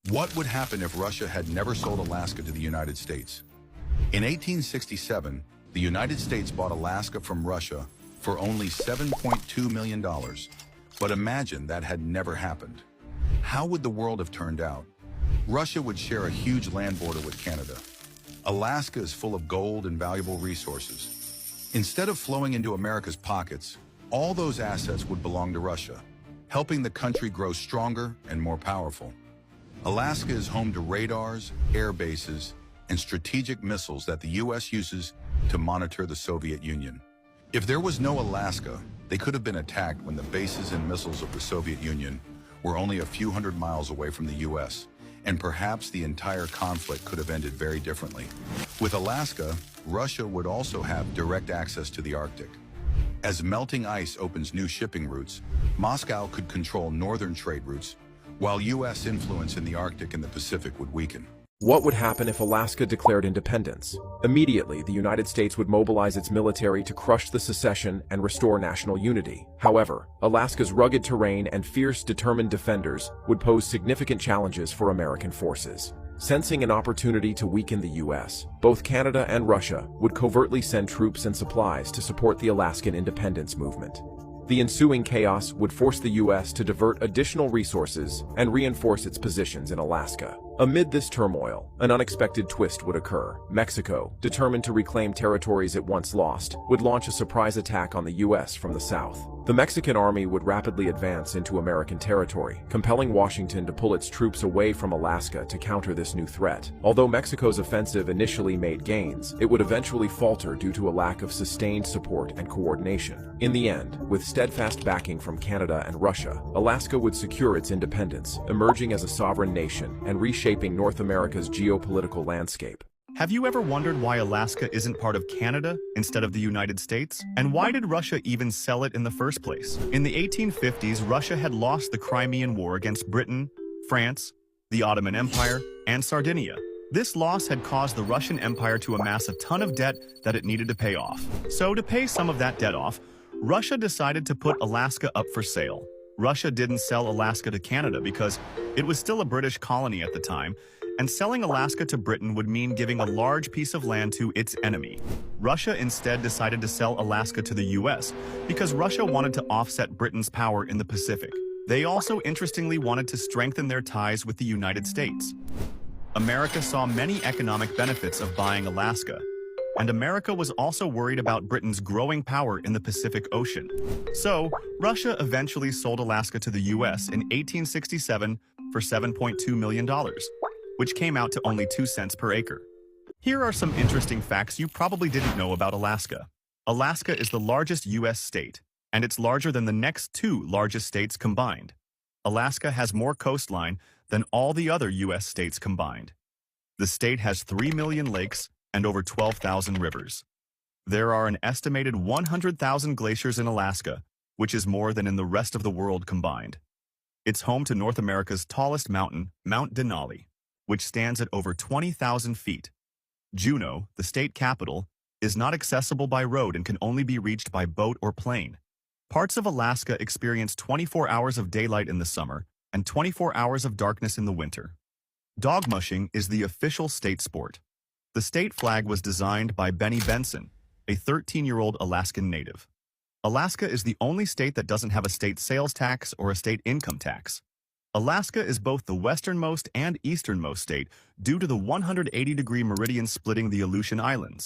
What would happen if Russia had never sold Alaska to the United States? In 1867, the United States bought Alaska from Russia for only $7.2 million. But imagine that had never happened. How would the world have turned out? Russia would share a huge land border with Canada. Alaska is full of gold and valuable resources. Instead of flowing into America's pockets, all those assets would belong to Russia, helping the country grow stronger and more powerful. Alaska is home to radars, air bases, and strategic missiles that the U.S. uses to monitor the Soviet Union. If there was no Alaska, they could have been attacked when the bases and missiles of the Soviet Union were only a few hundred miles away from the U.S., and perhaps the entire conflict could have ended very differently. With Alaska, Russia would also have direct access to the Arctic. As melting ice opens new shipping routes, Moscow could control northern trade routes, while U.S. influence in the Arctic and the Pacific would weaken. What would happen if Alaska declared independence? Immediately, the United States would mobilize its military to crush the secession and restore national unity. However, Alaska's rugged terrain and fierce, determined defenders would pose significant challenges for American forces. Sensing an opportunity to weaken the U.S., both Canada and Russia would covertly send troops and supplies to support the Alaskan independence movement. The ensuing chaos would force the U.S. to divert additional resources and reinforce its positions in Alaska. Amid this turmoil, an unexpected twist would occur. Mexico, determined to reclaim territories it once lost, would launch a surprise attack on the U.S. from the south. The Mexican army would rapidly advance into American territory, compelling Washington to pull its troops away from Alaska to counter this new threat. Although Mexico's offensive initially made gains, it would eventually falter due to a lack of sustained support and coordination. In the end, with steadfast backing from Canada and Russia, Alaska would secure its independence, emerging as a sovereign nation and reshaping North America's geopolitical landscape. Have you ever wondered why Alaska isn't part of Canada instead of the United States? And why did Russia even sell it in the first place? In the 1850s, Russia had lost the Crimean War against Britain, France, the Ottoman Empire, and Sardinia. This loss had caused the Russian Empire to amass a ton of debt that it needed to pay off. So to pay some of that debt off, Russia decided to put Alaska up for sale. Russia didn't sell Alaska to Canada because it was still a British colony at the time, and selling Alaska to Britain would mean giving a large piece of land to its enemy. Russia instead decided to sell Alaska to the US because Russia wanted to offset Britain's power in the Pacific. They also interestingly wanted to strengthen their ties with the United States. America saw many economic benefits of buying Alaska, and America was also worried about Britain's growing power in the Pacific Ocean. So, Russia eventually sold Alaska to the US in 1867 for $7.2 million. Which came out to only 2 cents per acre. Here are some interesting facts you probably didn't know about Alaska. Alaska is the largest U.S. state, and it's larger than the next 2 largest states combined. Alaska has more coastline than all the other U.S. states combined. The state has 3 million lakes and over 12,000 rivers. There are an estimated 100,000 glaciers in Alaska, which is more than in the rest of the world combined. It's home to North America's tallest mountain, Mount Denali, which stands at over 20,000 feet. Juneau, the state capital, is not accessible by road and can only be reached by boat or plane. Parts of Alaska experience 24 hours of daylight in the summer and 24 hours of darkness in the winter. Dog mushing is the official state sport. The state flag was designed by Benny Benson, a 13-year-old Alaskan native. Alaska is the only state that doesn't have a state sales tax or a state income tax. Alaska is both the westernmost and easternmost state due to the 180-degree meridian splitting the Aleutian Islands.